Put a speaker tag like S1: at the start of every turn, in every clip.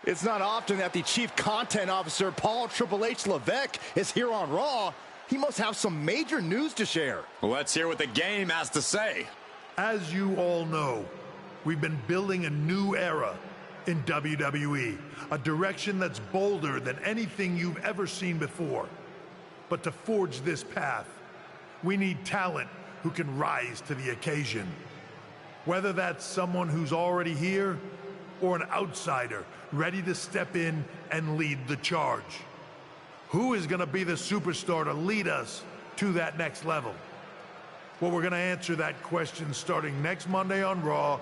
S1: It's not often that the Chief Content Officer, Paul Triple H Levesque, is here on Raw. He must have some major news to share.
S2: Let's hear what the game has to say.
S3: As you all know, we've been building a new era in WWE, a direction that's bolder than anything you've ever seen before. But to forge this path, we need talent who can rise to the occasion. Whether that's someone who's already here or an outsider ready to step in and lead the charge. Who is going to be the superstar to lead us to that next level? Well, we're going to answer that question starting next Monday on Raw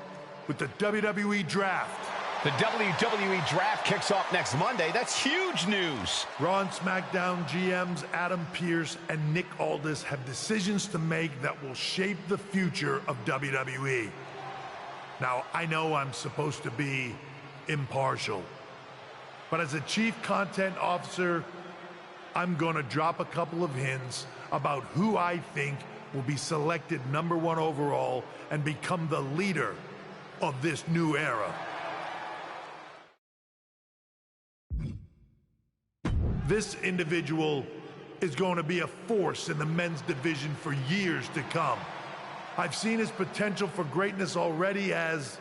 S3: with the WWE Draft.
S4: The WWE Draft kicks off next Monday. That's huge news.
S3: Raw and SmackDown GMs Adam Pearce and Nick Aldis have decisions to make that will shape the future of WWE. Now, I know I'm supposed to be impartial, but as a Chief Content Officer, I'm going to drop a couple of hints about who I think will be selected #1 overall and become the leader of this new era. This individual is going to be a force in the men's division for years to come. I've seen his potential for greatness already as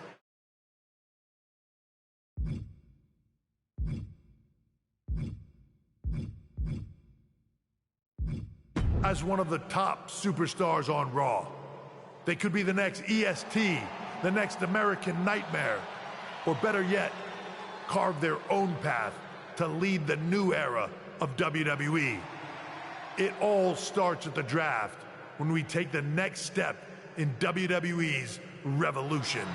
S3: one of the top superstars on Raw. They could be the next EST, the next American Nightmare, or better yet, carve their own path to lead the new era of WWE. It all starts at the draft when we take the next step in WWE's revolution.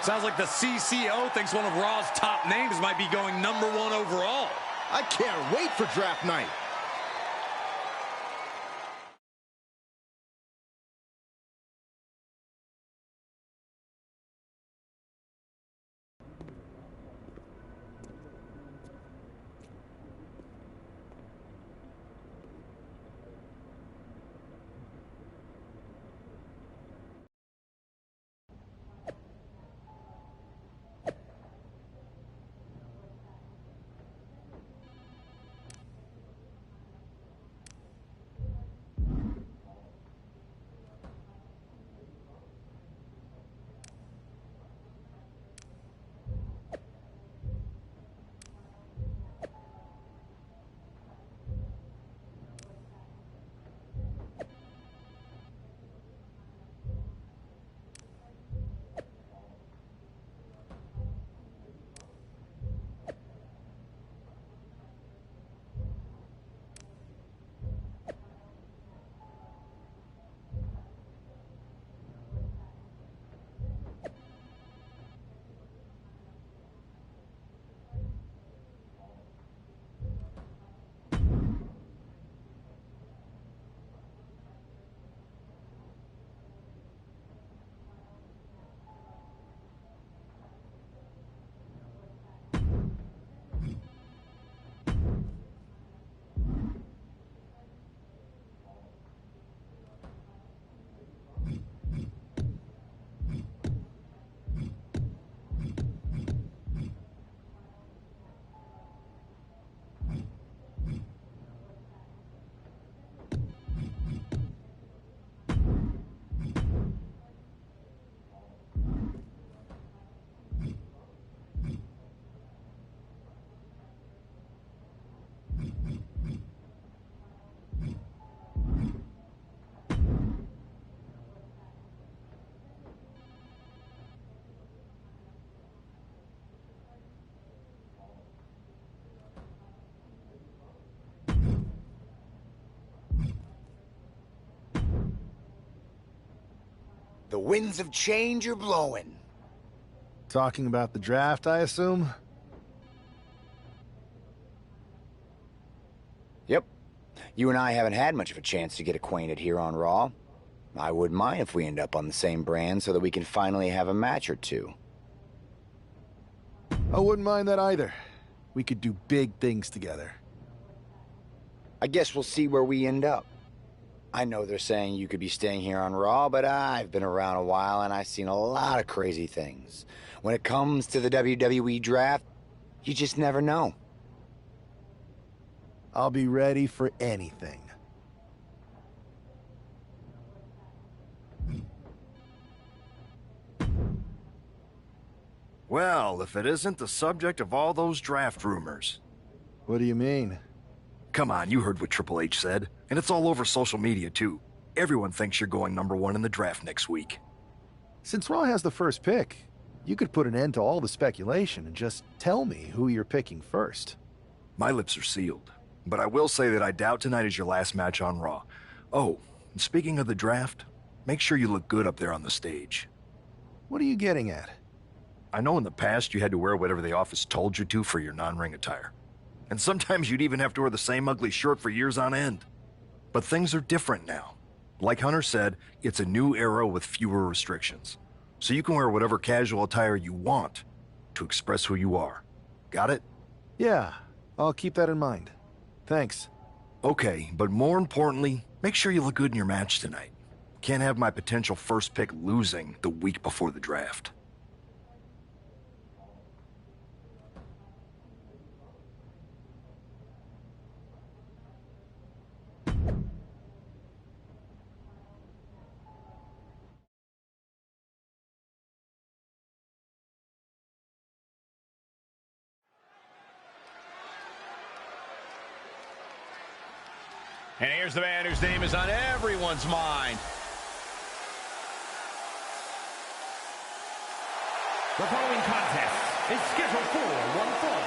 S2: Sounds like the CCO thinks one of Raw's top names might be going #1 overall.
S1: I can't wait for draft night.
S5: The winds of change are blowing.
S6: Talking about the draft, I assume?
S5: Yep. You and I haven't had much of a chance to get acquainted here on Raw. I wouldn't mind if we end up on the same brand so that we can finally have a match or two.
S6: I wouldn't mind that either. We could do big things together.
S5: I guess we'll see where we end up. I know they're saying you could be staying here on Raw, but I've been around a while and I've seen a lot of crazy things. When it comes to the WWE Draft, You just never know.
S6: I'll be ready for anything.
S7: Well, if it isn't the subject of all those draft rumors.
S6: What do you mean?
S7: Come on, you heard what Triple H said. And it's all over social media, too. Everyone thinks you're going #1 in the draft next week.
S6: Since Raw has the first pick, you could put an end to all the speculation and just tell me who you're picking first.
S7: My lips are sealed. But I will say that I doubt tonight is your last match on Raw. Oh, and speaking of the draft, make sure you look good up there on the stage.
S6: What are you getting at?
S7: I know in the past you had to wear whatever the office told you to for your non-ring attire. And sometimes you'd even have to wear the same ugly shirt for years on end. But things are different now. Like Hunter said, it's a new era with fewer restrictions. So you can wear whatever casual attire you want to express who you are. Got it?
S6: Yeah, I'll keep that in mind. Thanks.
S7: Okay, but more importantly, make sure you look good in your match tonight. Can't have my potential first pick losing the week before the draft.
S4: And here's the man whose name is on everyone's mind.
S8: The following contest is scheduled for one fall.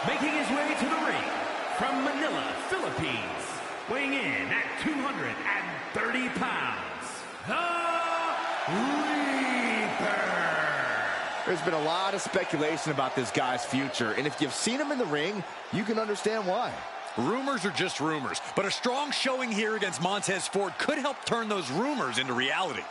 S8: Making his way to the ring from Manila, Philippines. Weighing in at 230 pounds. The Reaper.
S1: There's been a lot of speculation about this guy's future, and if you've seen him in the ring, you can understand why.
S2: Rumors are just rumors, but a strong showing here against Montez Ford could help turn those rumors into reality.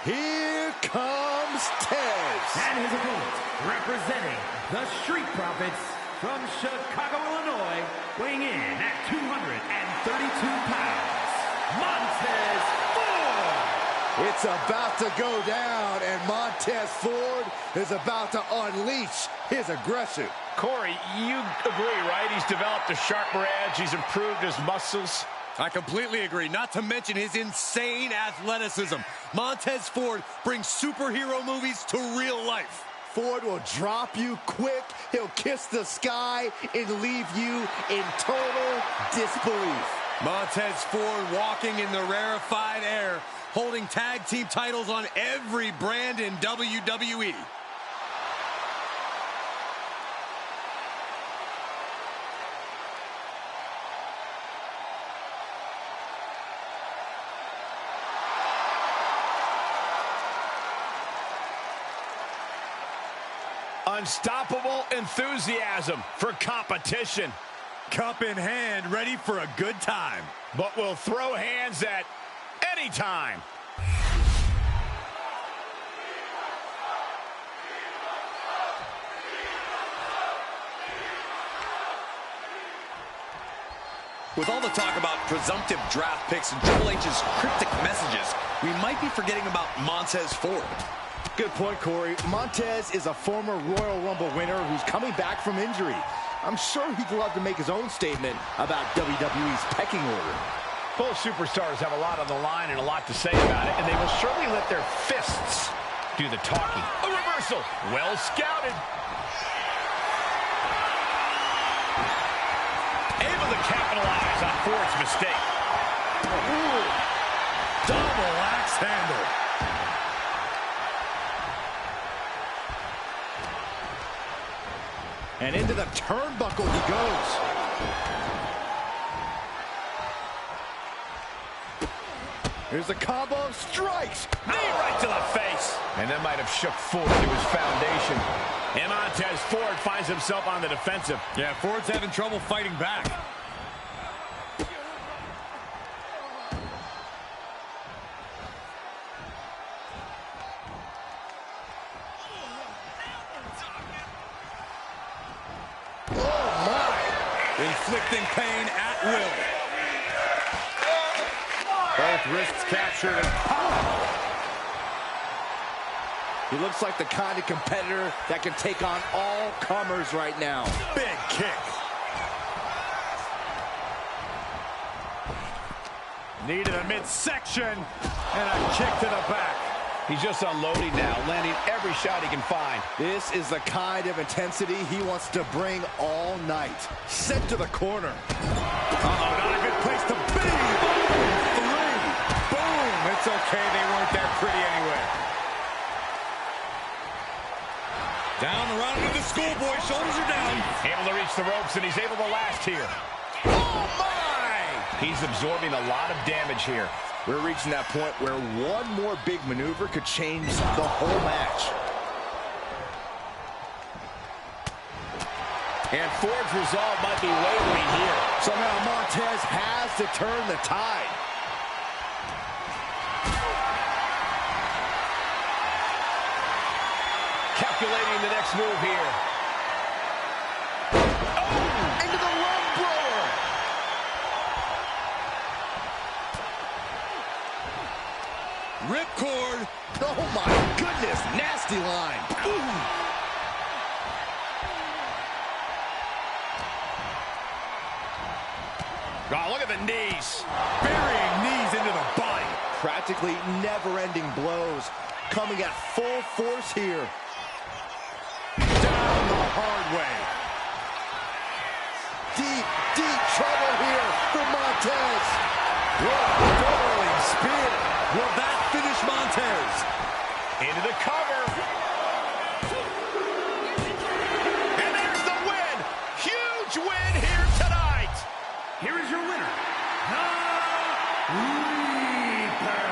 S1: Here comes Tez.
S8: And his opponent, representing the Street Profits from Chicago, Illinois, weighing in at 232 pounds, Montez Ford.
S1: It's about to go down, and Montez Ford is about to unleash his aggression.
S4: Corey, you agree, right? He's developed a sharper edge. He's improved his muscles.
S2: I completely agree, not to mention his insane athleticism. Montez Ford brings superhero movies to real life.
S1: Ford will drop you quick, he'll kiss the sky, and leave you in total disbelief.
S2: Montez Ford walking in the rarefied air, holding tag team titles on every brand in WWE.
S4: Unstoppable enthusiasm for competition.
S2: Cup in hand, ready for a good time.
S4: But will throw hands at any time.
S2: With all the talk about presumptive draft picks and Triple H's cryptic messages, we might be forgetting about Montez Ford.
S1: Good point, Corey. Montez is a former Royal Rumble winner who's coming back from injury. I'm sure he'd love to make his own statement about WWE's pecking order.
S4: Both superstars have a lot on the line and a lot to say about it, and they will surely let their fists do the talking. A reversal. Well scouted. Able to capitalize on Ford's mistake.
S2: Ooh. Double axe handle.
S1: And into the turnbuckle he goes. Here's the combo of strikes.
S4: Knee right to the face. And that might have shook Ford to his foundation. And on Montez Ford finds himself on the defensive.
S2: Yeah, Ford's having trouble fighting back. Inflicting pain at will. Both wrists captured and pow!
S1: He looks like the kind of competitor that can take on all comers right now.
S2: Big kick. Needed a midsection and a kick to the back.
S4: He's just unloading now, landing every shot he can find.
S1: This is the kind of intensity he wants to bring all night. Sent to the corner.
S2: Uh-oh, not a good place to be. Oh, 3. Boom. It's okay, they weren't that pretty anyway. Down the run into the schoolboy. Shoulders are down.
S4: Able to reach the ropes, and he's able to last here.
S2: Oh, my!
S4: He's absorbing a lot of damage here.
S1: We're reaching that point where one more big maneuver could change the whole match.
S4: And Ford's resolve might be wavering here.
S1: Somehow Montez has to turn the tide.
S4: Calculating the next move here.
S1: Oh! Into the love blower!
S2: Ripcord.
S1: Oh my goodness, nasty line. Ooh.
S4: Oh, look at the knees.
S2: Burying knees into the body.
S1: Practically never-ending blows coming at full force here.
S2: Down the hard way.
S1: Deep, deep trouble here for Montez.
S2: What a whirling spear. Will that finish Montez?
S4: Into the cover. And there's the win. Huge win here tonight.
S8: Here is your winner, the Reaper.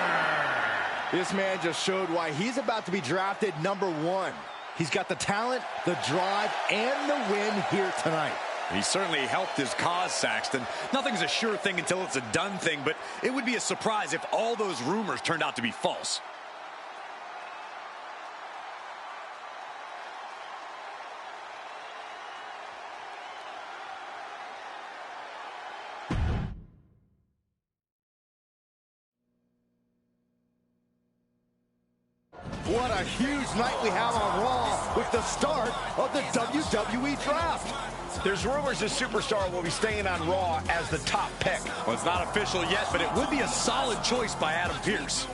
S1: This man just showed why he's about to be drafted #1. He's got the talent, the drive, and the win here tonight.
S2: He certainly helped his cause, Saxton. Nothing's a sure thing until it's a done thing, but it would be a surprise if all those rumors turned out to be false.
S1: What a huge night we have on Raw with the start of the WWE Draft.
S4: There's rumors this superstar will be staying on Raw as the top pick.
S2: Well, it's not official yet, but it would be a solid choice by Adam Pearce.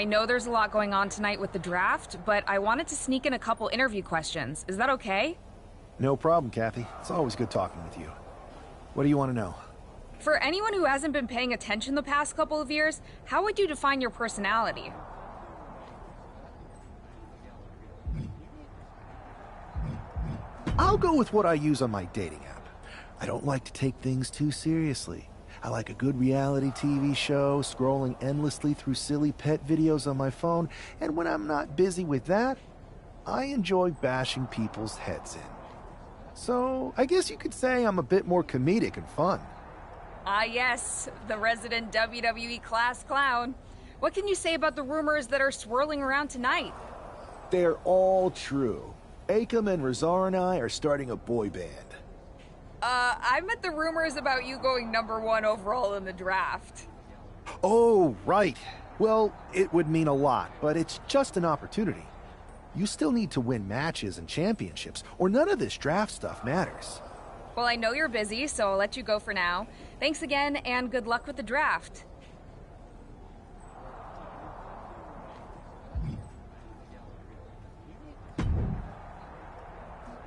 S9: I know there's a lot going on tonight with the draft, but I wanted to sneak in a couple interview questions. Is that okay?
S6: No problem, Kathy. It's always good talking with you. What do you want to know?
S9: For anyone who hasn't been paying attention the past couple of years, how would you define your personality?
S6: I'll go with what I use on my dating app. I don't like to take things too seriously. I like a good reality TV show, scrolling endlessly through silly pet videos on my phone, and when I'm not busy with that, I enjoy bashing people's heads in. So, I guess you could say I'm a bit more comedic and fun.
S9: Ah yes, the resident WWE class clown. What can you say about the rumors that are swirling around tonight?
S6: They're all true. Akam and Razar and I are starting a boy band.
S9: I meant the rumors about you going #1 overall in the draft.
S6: Oh, right. Well, it would mean a lot, but it's just an opportunity. You still need to win matches and championships, or none of this draft stuff matters.
S9: Well, I know you're busy, so I'll let you go for now. Thanks again, and good luck with the draft.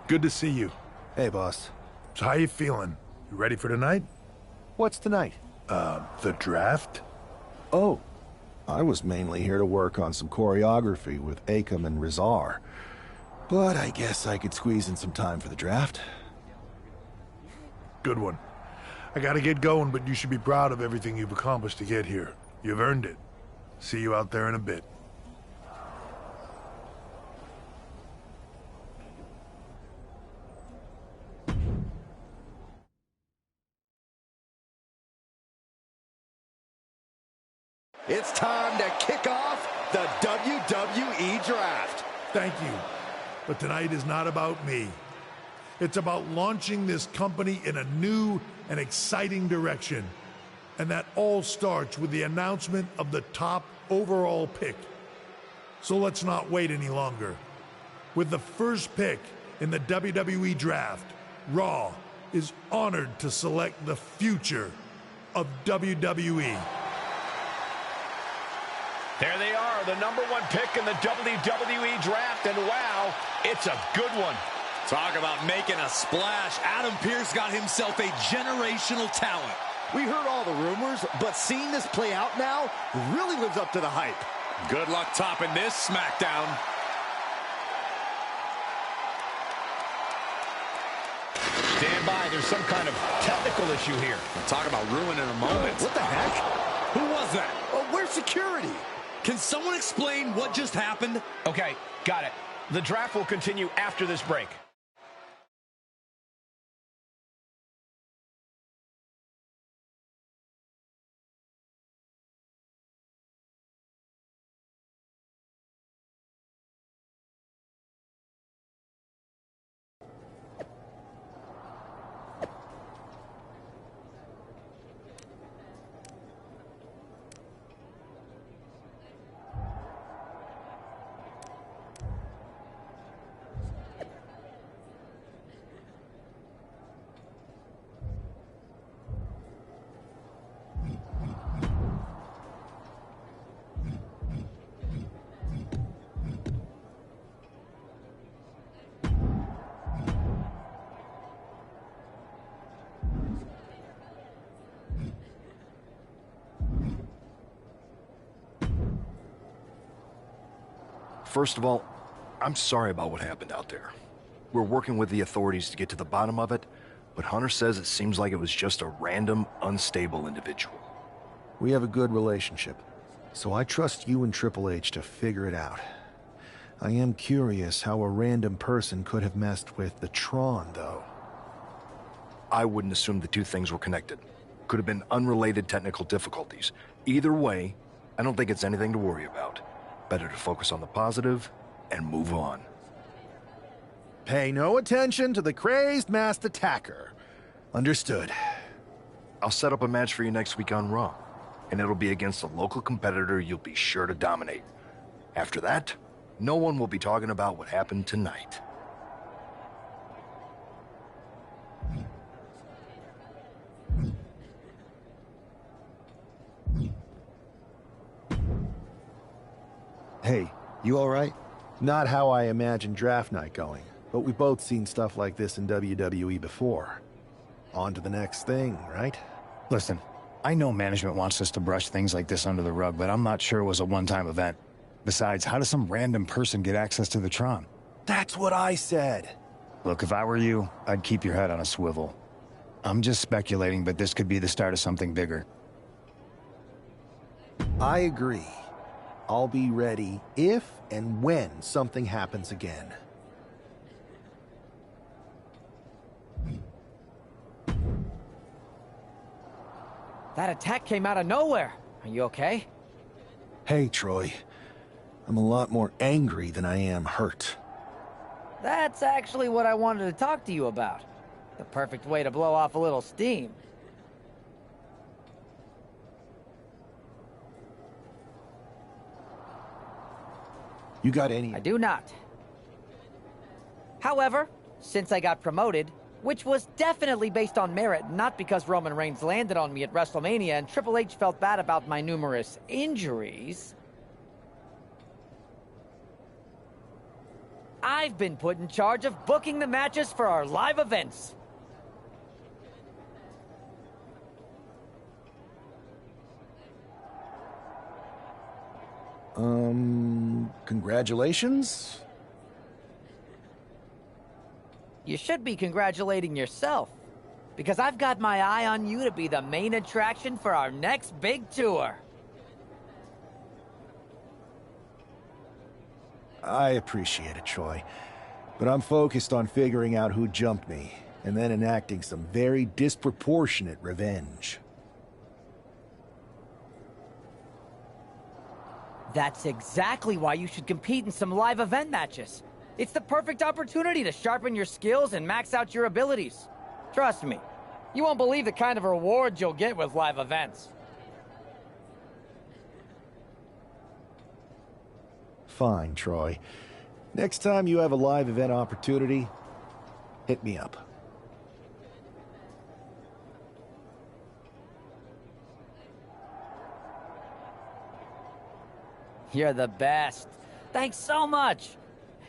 S3: Good to see you.
S6: Hey, boss.
S3: So how you feeling? You ready for tonight?
S6: What's tonight?
S3: The draft?
S6: Oh, I was mainly here to work on some choreography with Akam and Razar. But I guess I could squeeze in some time for the draft.
S3: Good one. I gotta get going, but you should be proud of everything you've accomplished to get here. You've earned it. See you out there in a bit.
S1: It's time to kick off the WWE Draft.
S3: Thank you. But tonight is not about me. It's about launching this company in a new and exciting direction. And that all starts with the announcement of the top overall pick. So let's not wait any longer. With the first pick in the WWE Draft, Raw is honored to select the future of WWE.
S4: There they are, the #1 pick in the WWE Draft, and wow, it's a good one.
S2: Talk about making a splash. Adam Pearce got himself a generational talent.
S1: We heard all the rumors, but seeing this play out now really lives up to the hype.
S2: Good luck topping this SmackDown.
S4: Stand by, there's some kind of technical issue here.
S2: Talk about ruining a moment.
S1: What the heck?
S2: Who was that?
S1: Oh, where's security?
S2: Can someone explain what just happened?
S4: Okay, got it. The draft will continue after this break.
S7: First of all, I'm sorry about what happened out there. We're working with the authorities to get to the bottom of it, but Hunter says it seems like it was just a random, unstable individual.
S6: We have a good relationship, so I trust you and Triple H to figure it out. I am curious how a random person could have messed with the Tron, though.
S7: I wouldn't assume the two things were connected. Could have been unrelated technical difficulties. Either way, I don't think it's anything to worry about. Better to focus on the positive and move on.
S6: Pay no attention to the crazed masked attacker. Understood.
S7: I'll set up a match for you next week on Raw, and it'll be against a local competitor you'll be sure to dominate. After that, no one will be talking about what happened tonight.
S6: Hey, you alright? Not how I imagined draft night going, but we've both seen stuff like this in WWE before. On to the next thing, right?
S10: Listen, I know management wants us to brush things like this under the rug, but I'm not sure it was a one-time event. Besides, how does some random person get access to the Tron?
S6: That's what I said.
S10: Look, if I were you, I'd keep your head on a swivel. I'm just speculating, but this could be the start of something bigger.
S6: I agree. I'll be ready if and when something happens again.
S11: That attack came out of nowhere. Are you okay?
S6: Hey, Troy. I'm a lot more angry than I am hurt.
S11: That's actually what I wanted to talk to you about. The perfect way to blow off a little steam.
S6: You got any?
S11: I do not. However, since I got promoted, which was definitely based on merit, not because Roman Reigns landed on me at WrestleMania and Triple H felt bad about my numerous injuries, I've been put in charge of booking the matches for our live events.
S6: Congratulations?
S11: You should be congratulating yourself, because I've got my eye on you to be the main attraction for our next big tour.
S6: I appreciate it, Troy. But I'm focused on figuring out who jumped me, and then enacting some very disproportionate revenge.
S11: That's exactly why you should compete in some live event matches. It's the perfect opportunity to sharpen your skills and max out your abilities. Trust me, you won't believe the kind of rewards you'll get with live events.
S6: Fine, Troy. Next time you have a live event opportunity, hit me up.
S11: You're the best. Thanks so much.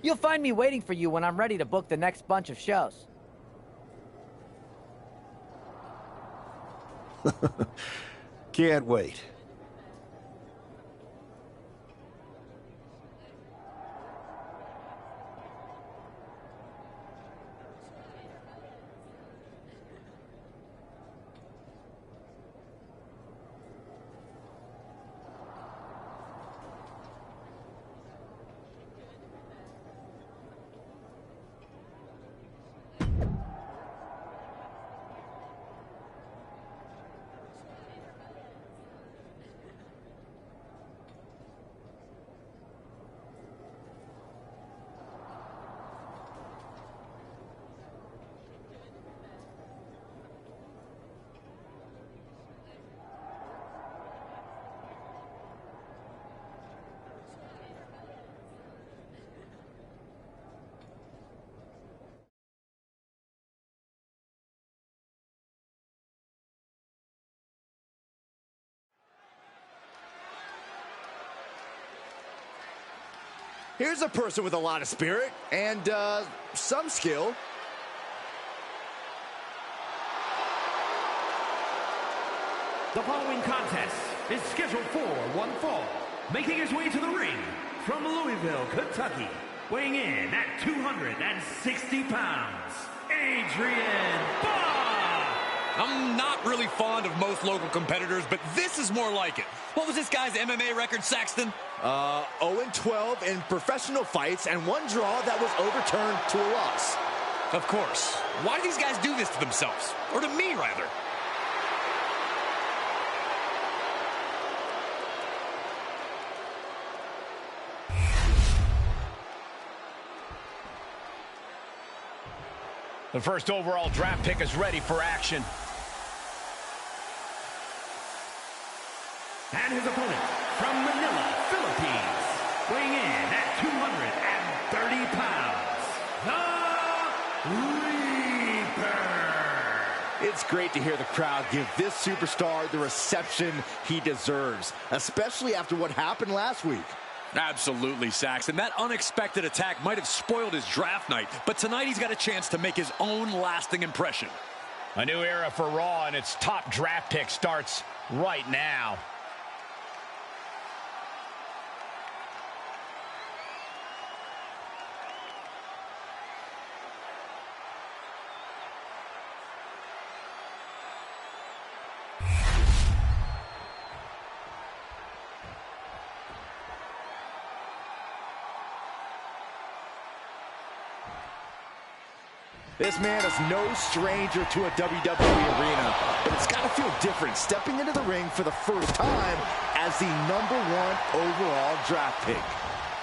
S11: You'll find me waiting for you when I'm ready to book the next bunch of shows.
S6: Can't wait.
S1: Here's a person with a lot of spirit and some skill.
S8: The following contest is scheduled for one fall. Making his way to the ring from Louisville, Kentucky, weighing in at 260 pounds, Adrian Bob!
S2: I'm not really fond of most local competitors, but this is more like it. What was this guy's MMA record, Saxton?
S1: 0-12 in professional fights and one draw that was overturned to a loss.
S2: Of course. Why do these guys do this to themselves? Or to me, rather?
S4: The first overall draft pick is ready for action.
S8: And his opponent from Manila, Philippines, weighing in at 230 pounds, the Reaper.
S1: It's great to hear the crowd give this superstar the reception he deserves, especially after what happened last week.
S2: Absolutely, Saxton. That unexpected attack might have spoiled his draft night, but tonight he's got a chance to make his own lasting impression.
S4: A new era for Raw, and its top draft pick starts right now.
S1: This man is no stranger to a WWE arena, but it's got to feel different stepping into the ring for the first time as the #1 overall draft pick.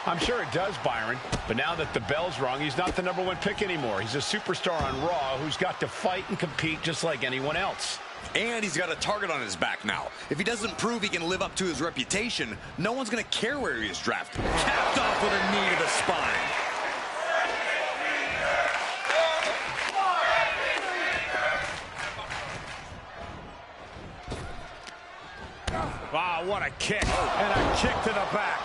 S4: I'm sure it does, Byron, but now that the bell's rung, he's not the #1 pick anymore. He's a superstar on Raw who's got to fight and compete just like anyone else.
S2: And he's got a target on his back now. If he doesn't prove he can live up to his reputation, no one's going to care where he is drafted. Capped off with a knee to the spine.
S4: Wow, what a kick.
S2: And a kick to the back.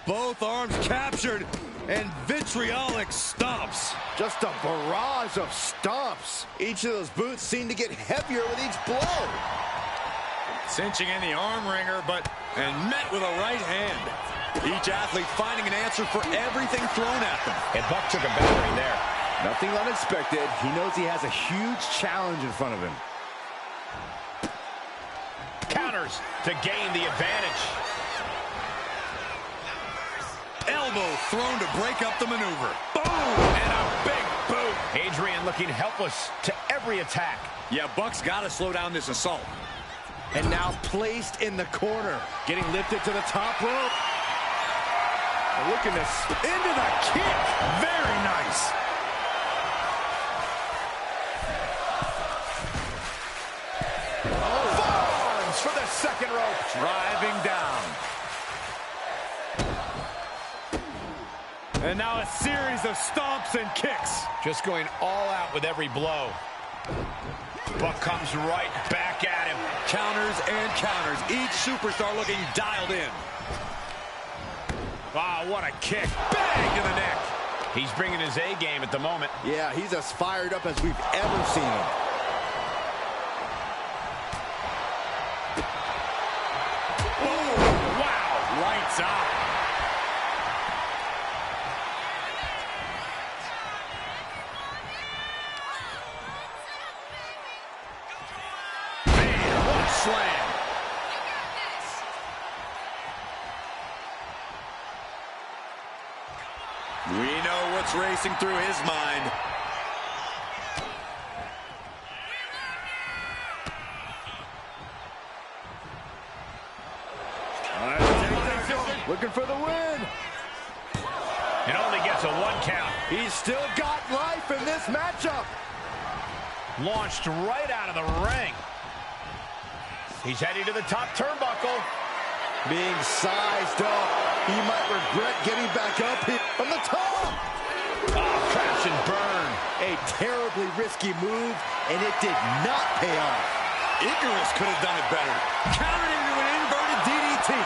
S2: Both arms captured, and vitriolic stomps.
S1: Just a barrage of stomps. Each of those boots seem to get heavier with each blow.
S2: Cinching in the arm wringer, and met with a right hand. Each athlete finding an answer for everything thrown at them.
S4: And Buck took a battery there.
S1: Nothing unexpected. He knows he has a huge challenge in front of him.
S4: Counters to gain the advantage.
S2: Elbow thrown to break up the maneuver. Boom! And a big boot.
S4: Adrian looking helpless to every attack.
S2: Yeah, Buck's got to slow down this assault.
S1: And now placed in the corner. Getting lifted to the top rope. Looking to into the kick. Very nice.
S4: Forearms for the second rope.
S2: Driving down. And now a series of stomps and kicks.
S4: Just going all out with every blow. Buck comes right back at him.
S2: Counters and counters. Each superstar looking dialed in.
S4: Wow, what a kick. Bang to the neck. He's bringing his A game at the moment.
S1: Yeah, he's as fired up as we've ever seen him.
S2: Boom! Wow, lights out. Slam. We know what's racing through his mind.
S1: Looking for the win.
S4: It only gets a 1 count.
S1: He's still got life in this matchup.
S4: Launched right out of the ring. He's heading to the top turnbuckle.
S1: Being sized up. He might regret getting back up here from the top.
S4: Oh, crash and burn.
S1: A terribly risky move, and it did not pay off.
S2: Icarus could have done it better. Countered into an inverted DDT.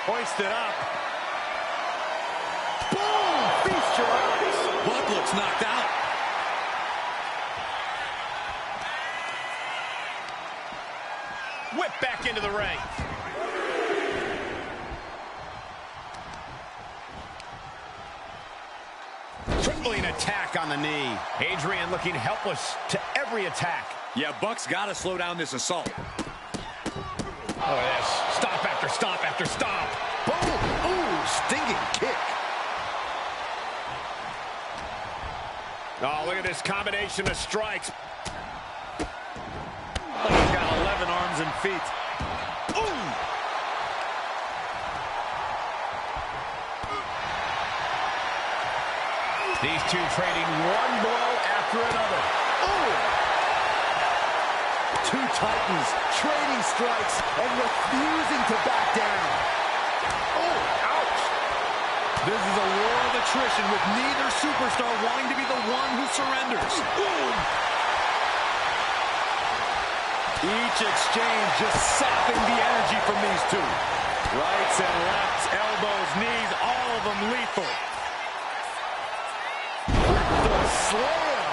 S1: Hoisted up. Boom! Feast your eyes.
S2: Buck looks knocked out.
S4: Whip back into the ring. Tripling attack on the knee. Adrian looking helpless to every attack.
S2: Yeah, Buck's got to slow down this assault.
S4: Oh, yes. Stomp after stomp after stomp.
S1: Boom! Ooh, stinging kick.
S4: Oh, look at this combination of strikes.
S2: He's got 11 arms and feet. Ooh!
S4: These two trading one blow after another.
S1: Ooh! Two titans trading strikes and refusing to back down. Oh, ouch!
S2: This is a war of attrition with neither superstar wanting to be the one who surrenders. Boom!
S4: Each exchange just sapping the energy from these two. Rights and lefts, elbows, knees, all of them lethal.
S1: The slam.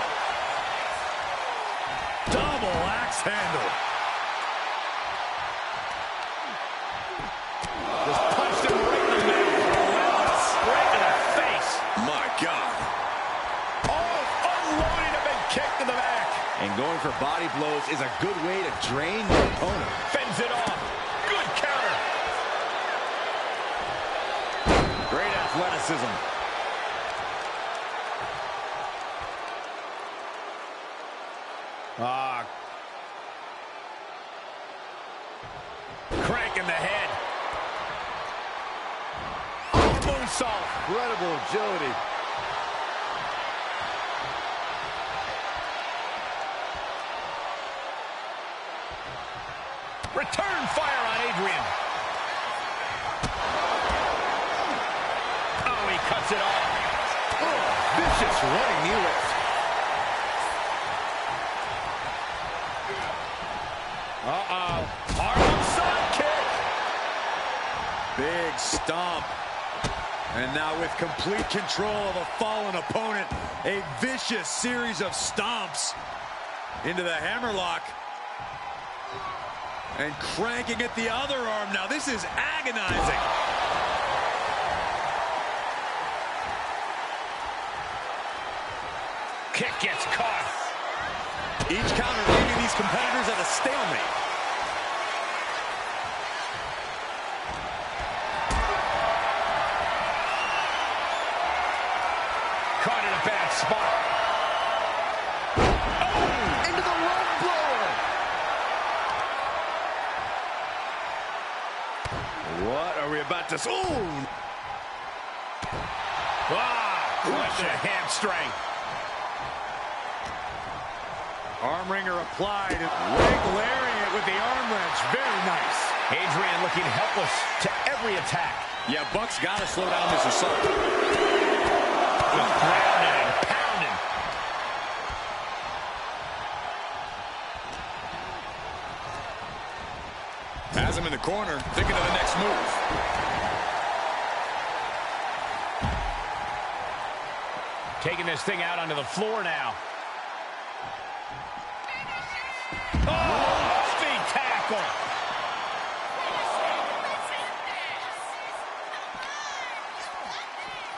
S1: Double axe handle.
S4: Just punched him right in the mouth. Relentless. Right in the face.
S2: My God.
S4: Oh, unloading a big kick to the back.
S1: And going for body blows is a good way to drain your opponent.
S4: Fends it off. Good counter.
S1: Great athleticism.
S4: Cranking the head. Moonsault.
S1: Incredible agility.
S4: Return fire on Adrian. Oh, he cuts it off.
S1: Oh, vicious running knee lift.
S4: Harlem sidekick.
S2: Big stomp. And now with complete control of a fallen opponent, a vicious series of stomps into the hammerlock. And cranking at the other arm. Now this is agonizing.
S4: Kick gets caught.
S2: Each counter leaving these competitors at a stalemate.
S4: Caught in a bad spot.
S1: Oh, into the lung blower.
S2: What are we about to... Ooh!
S4: What a hamstring.
S2: Arm wringer applied. Leg lariat with the arm wrench. Very nice.
S4: Adrian looking helpless to every attack.
S2: Yeah, Buck's got to slow down this assault.
S4: Just grounding and pounding.
S2: Has him in the corner, thinking of the next move.
S4: Taking this thing out onto the floor now. Oh, feet tackle.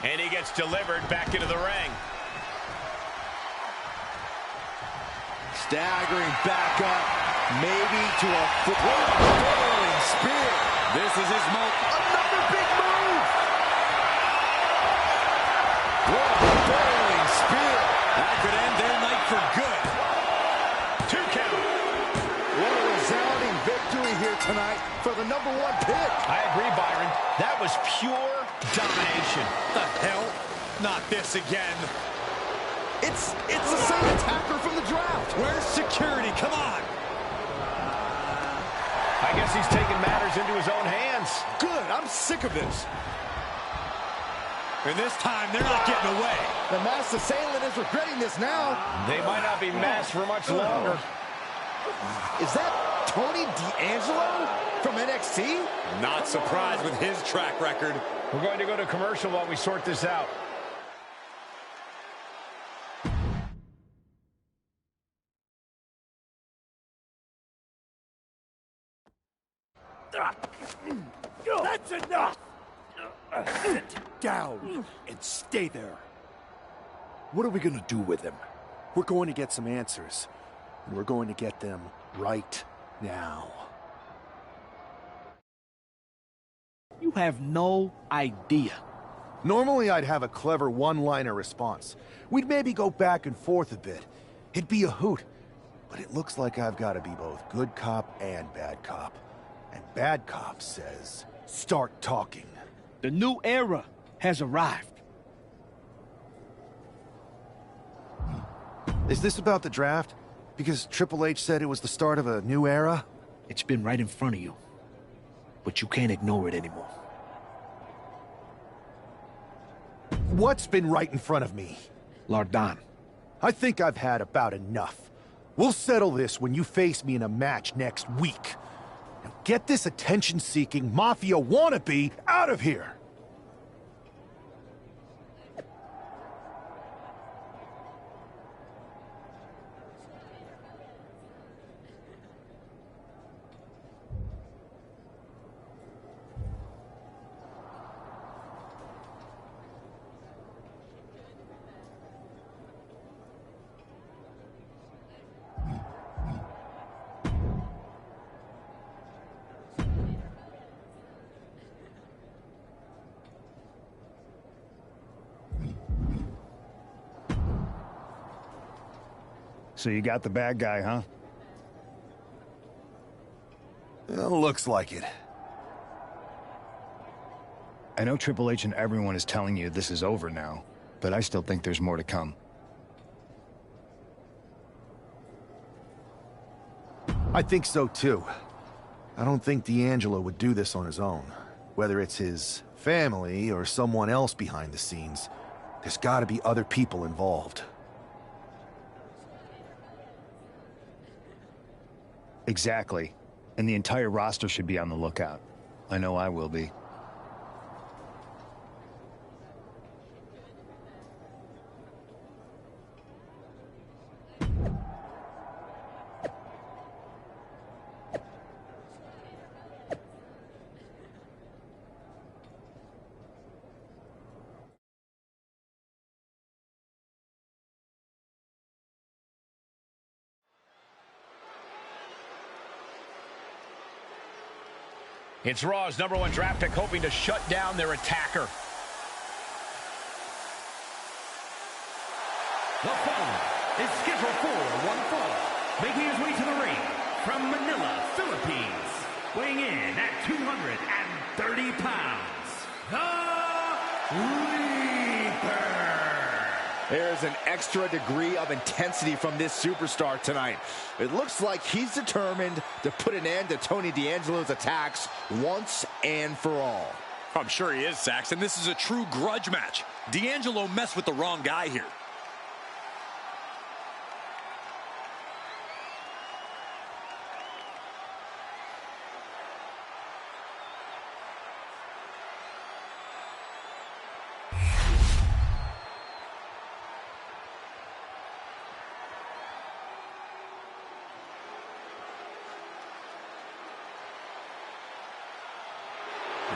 S4: And he gets delivered back into the ring.
S1: Staggering back up, maybe to a foot spear.
S2: This is his moment.
S1: Another big move. Rolling spear.
S2: That could end their night for good.
S4: 2 count.
S1: What a resounding victory here tonight for the #1 pick.
S4: I agree, Byron. That was pure domination.
S2: The hell? Not this again.
S1: It's the same attacker from the draft.
S2: Where's security? Come on.
S4: I guess he's taking matters into his own hands.
S1: Good. I'm sick of this.
S2: And this time, they're not getting away.
S1: The masked assailant is regretting this now.
S4: They might not be masked for much longer.
S1: Is that Tony D'Angelo from NXT?
S2: Not surprised with his track record.
S4: We're going to go to commercial while we sort this out.
S6: That's enough! Sit down and stay there. What are we gonna do with him? We're going to get some answers. And we're going to get them right now.
S12: You have no idea.
S6: Normally I'd have a clever one-liner response. We'd maybe go back and forth a bit. It'd be a hoot. But it looks like I've got to be both good cop and bad cop. And bad cop says, start talking.
S12: The new era has arrived.
S6: Is this about the draft? Because Triple H said it was the start of a new era?
S12: It's been right in front of you. But you can't ignore it anymore.
S6: What's been right in front of me?
S12: Lardon.
S6: I think I've had about enough. We'll settle this when you face me in a match next week. Now get this attention-seeking Mafia wannabe out of here!
S10: So you got the bad guy, huh?
S6: Well, looks like it.
S10: I know Triple H and everyone is telling you this is over now, but I still think there's more to come.
S6: I think so, too. I don't think D'Angelo would do this on his own. Whether it's his family or someone else behind the scenes, there's gotta be other people involved.
S10: Exactly. And the entire roster should be on the lookout. I know I will be.
S4: It's Raw's #1 draft pick hoping to shut down their attacker.
S8: The following is scheduled for one fall, making his way to the ring from Manila, Philippines, weighing in at 230 pounds, the Leaper.
S1: There's an extra degree of intensity from this superstar tonight. It looks like he's determined to put an end to Tony D'Angelo's attacks once and for all.
S2: I'm sure he is, Saxon. This is a true grudge match. D'Angelo messed with the wrong guy here.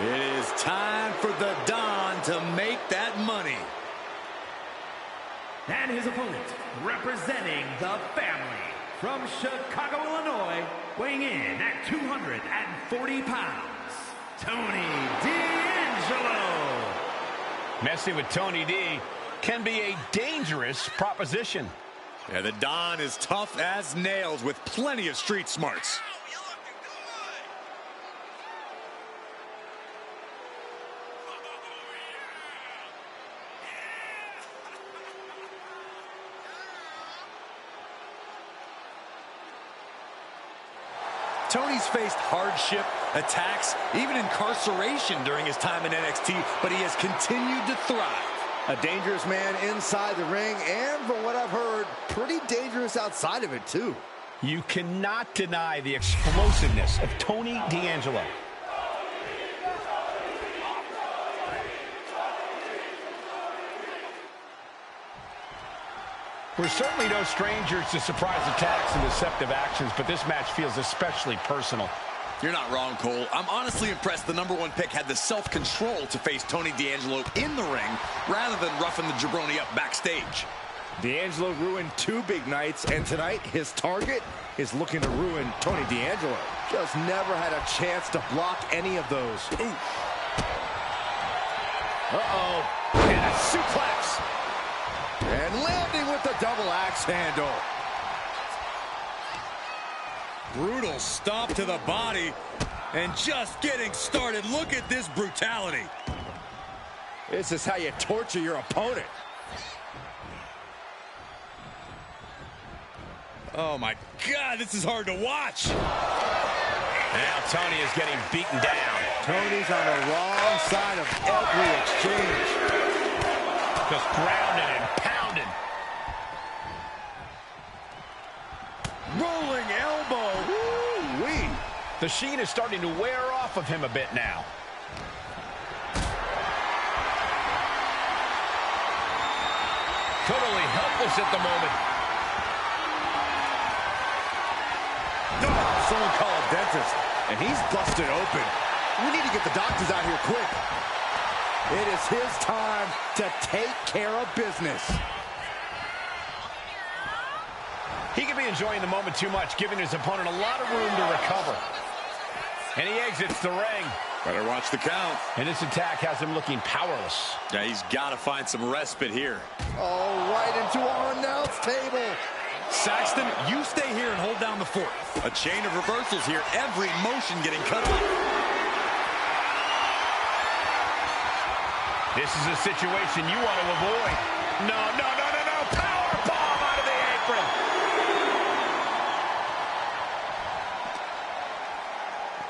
S2: It is time for the Don to make that money.
S8: And his opponent, representing the family, from Chicago, Illinois, weighing in at 240 pounds, Tony D'Angelo.
S4: Messing with Tony D can be a dangerous proposition.
S2: Yeah, the Don is tough as nails with plenty of street smarts. Tony's faced hardship, attacks, even incarceration during his time in NXT, but he has continued to thrive.
S1: A dangerous man inside the ring, and from what I've heard, pretty dangerous outside of it, too.
S4: You cannot deny the explosiveness of Tony D'Angelo. We're certainly no strangers to surprise attacks and deceptive actions, but this match feels especially personal.
S2: You're not wrong, Cole. I'm honestly impressed the #1 pick had the self-control to face Tony D'Angelo in the ring rather than roughing the jabroni up backstage.
S1: D'Angelo ruined 2 big nights, and tonight his target is looking to ruin Tony D'Angelo. Just never had a chance to block any of those. Ooh.
S4: Uh-oh. And a suplex.
S1: And landing with the double axe handle.
S2: Brutal stomp to the body. And just getting started. Look at this brutality.
S1: This is how you torture your opponent.
S2: Oh, my God. This is hard to watch.
S4: Now Tony is getting beaten down.
S1: Tony's on the wrong side of every exchange.
S4: Just grounded and pounded.
S2: Rolling elbow.
S1: Woo-wee.
S4: The sheen is starting to wear off of him a bit now. Totally helpless at the moment.
S1: Oh, someone call a dentist. And he's busted open. We need to get the doctors out here quick. It is his time to take care of business.
S4: He could be enjoying the moment too much, giving his opponent a lot of room to recover. And he exits the ring.
S2: Better watch the count.
S4: And this attack has him looking powerless.
S2: Yeah, he's got to find some respite here.
S1: Oh, right into our announce table.
S2: Saxton, you stay here and hold down the fort. A chain of reversals here, every motion getting cut off.
S4: This is a situation you want to avoid. No. Power bomb out of the apron.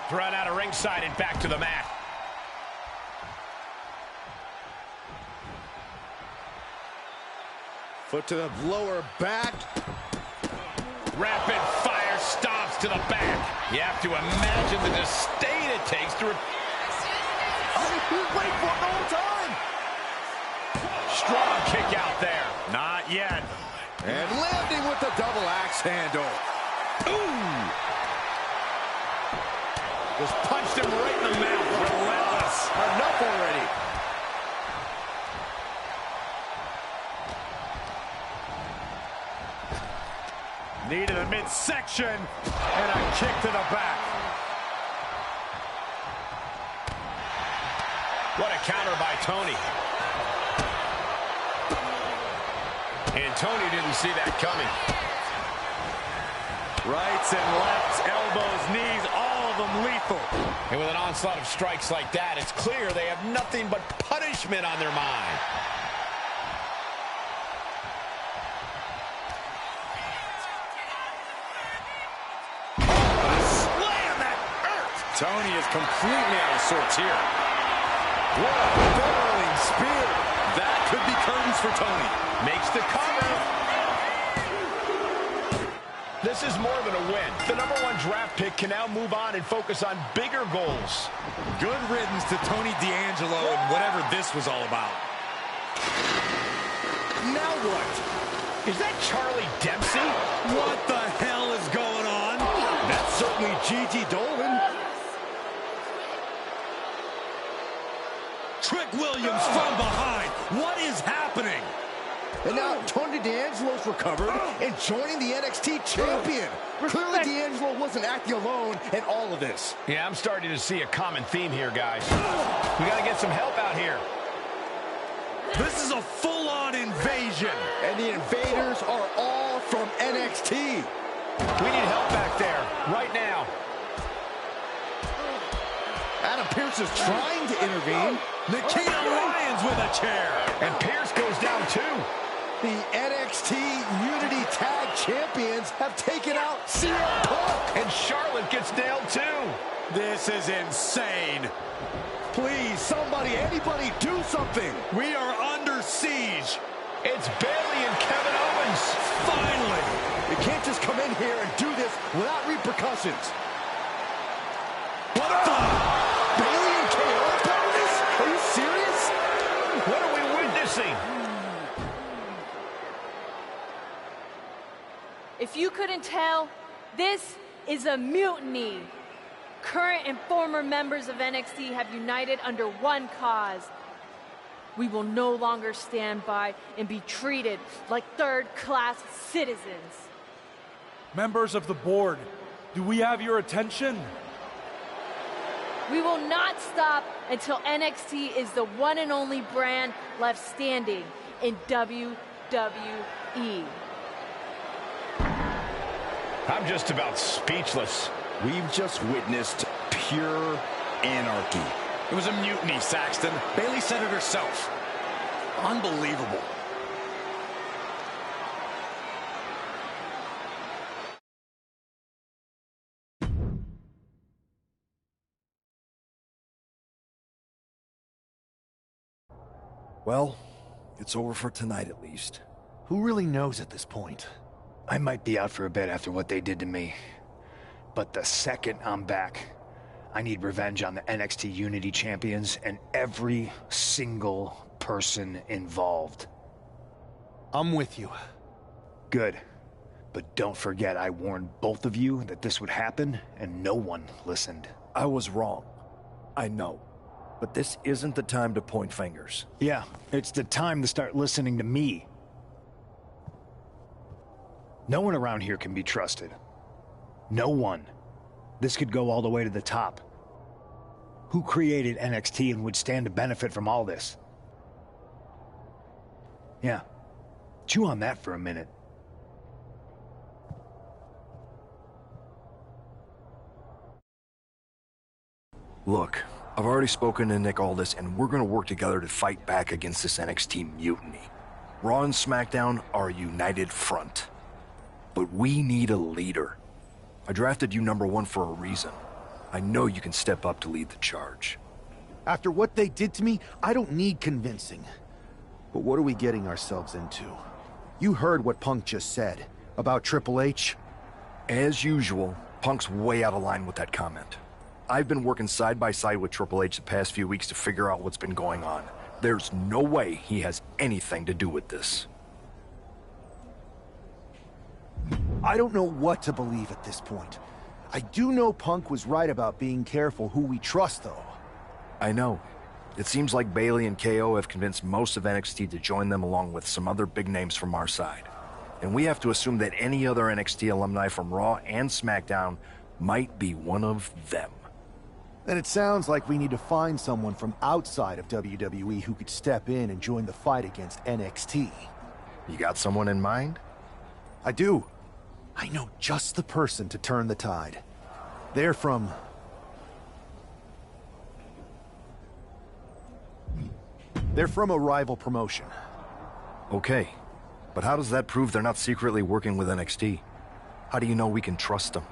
S4: Thrown out of ringside and back to the mat.
S1: Foot to the lower back.
S4: Rapid fire stomps to the back. You have to imagine the disdain it takes to...
S1: Wait for it the whole time.
S4: Strong kick out there.
S2: Not yet.
S1: And landing with the double axe handle.
S4: Ooh! Just punched him right in the mouth. Relentless.
S1: Enough already.
S2: Knee to the midsection, and a kick to the back.
S4: What a counter by Tony. And Tony didn't see that coming.
S2: Rights and lefts, elbows, knees, all of them lethal.
S4: And with an onslaught of strikes like that, it's clear they have nothing but punishment on their mind.
S2: Tony is completely out of sorts here.
S1: What a barreling spear.
S2: That could be curtains for Tony.
S4: Makes the cover. This is more than a win. The #1 draft pick can now move on and focus on bigger goals.
S2: Good riddance to Tony D'Angelo and whatever this was all about.
S1: Now what?
S4: Is that Charlie Dempsey?
S2: What the hell is going on?
S1: That's certainly Gigi Dolan.
S2: Trick Williams from behind. What is happening?
S1: And now Tony D'Angelo's recovered and joining the NXT champion. Clearly D'Angelo wasn't acting alone in all of this.
S4: Yeah, I'm starting to see a common theme here, guys. We got to get some help out here.
S2: This is a full-on invasion.
S1: And the invaders are all from NXT.
S4: We need help back there, right now.
S1: Adam Pearce is trying to intervene.
S2: Nikita Lyons with a chair.
S4: And Pearce goes down too.
S1: The NXT Unity Tag Champions have taken out CM Punk.
S4: And Charlotte gets nailed too.
S2: This is insane.
S1: Please, somebody, anybody, do something.
S2: We are under siege.
S4: It's Bayley and Kevin Owens.
S2: Finally.
S1: You can't just come in here and do this without repercussions.
S2: What the?
S1: Bayley and KO about this? Are you serious?
S4: What are we witnessing?
S13: If you couldn't tell, this is a mutiny. Current and former members of NXT have united under one cause. We will no longer stand by and be treated like third-class citizens.
S14: Members of the board, do we have your attention?
S13: We will not stop until NXT is the one and only brand left standing in WWE.
S4: I'm just about speechless.
S1: We've just witnessed pure anarchy.
S2: It was a mutiny, Saxton. Bayley said it herself. Unbelievable.
S7: Well, it's over for tonight at least.
S6: Who really knows at this point?
S10: I might be out for a bit after what they did to me. But the second I'm back, I need revenge on the NXT Unity Champions and every single person involved.
S6: I'm with you.
S10: Good. But don't forget I warned both of you that this would happen, and no one listened.
S7: I was wrong. I know. But this isn't the time to point fingers.
S10: Yeah, it's the time to start listening to me. No one around here can be trusted. No one. This could go all the way to the top. Who created NXT and would stand to benefit from all this? Yeah. Chew on that for a minute.
S7: Look, I've already spoken to Nick Aldis, and we're gonna work together to fight back against this NXT mutiny. Raw and SmackDown are a united front. But we need a leader. I drafted you #1 for a reason. I know you can step up to lead the charge.
S6: After what they did to me, I don't need convincing. But what are we getting ourselves into? You heard what Punk just said about Triple H.
S7: As usual, Punk's way out of line with that comment. I've been working side by side with Triple H the past few weeks to figure out what's been going on. There's no way he has anything to do with this.
S6: I don't know what to believe at this point. I do know Punk was right about being careful who we trust, though.
S7: I know. It seems like Bayley and KO have convinced most of NXT to join them along with some other big names from our side. And we have to assume that any other NXT alumni from Raw and SmackDown might be one of them.
S6: Then it sounds like we need to find someone from outside of WWE who could step in and join the fight against NXT.
S7: You got someone in mind?
S6: I do. I know just the person to turn the tide. They're from a rival promotion.
S7: Okay, but how does that prove they're not secretly working with NXT? How do you know we can trust them?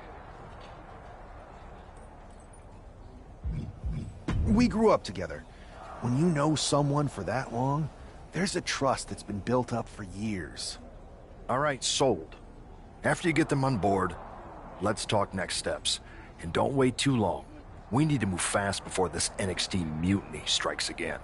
S6: We grew up together. When you know someone for that long, there's a trust that's been built up for years.
S7: All right, sold. After you get them on board, let's talk next steps. And don't wait too long. We need to move fast before this NXT mutiny strikes again.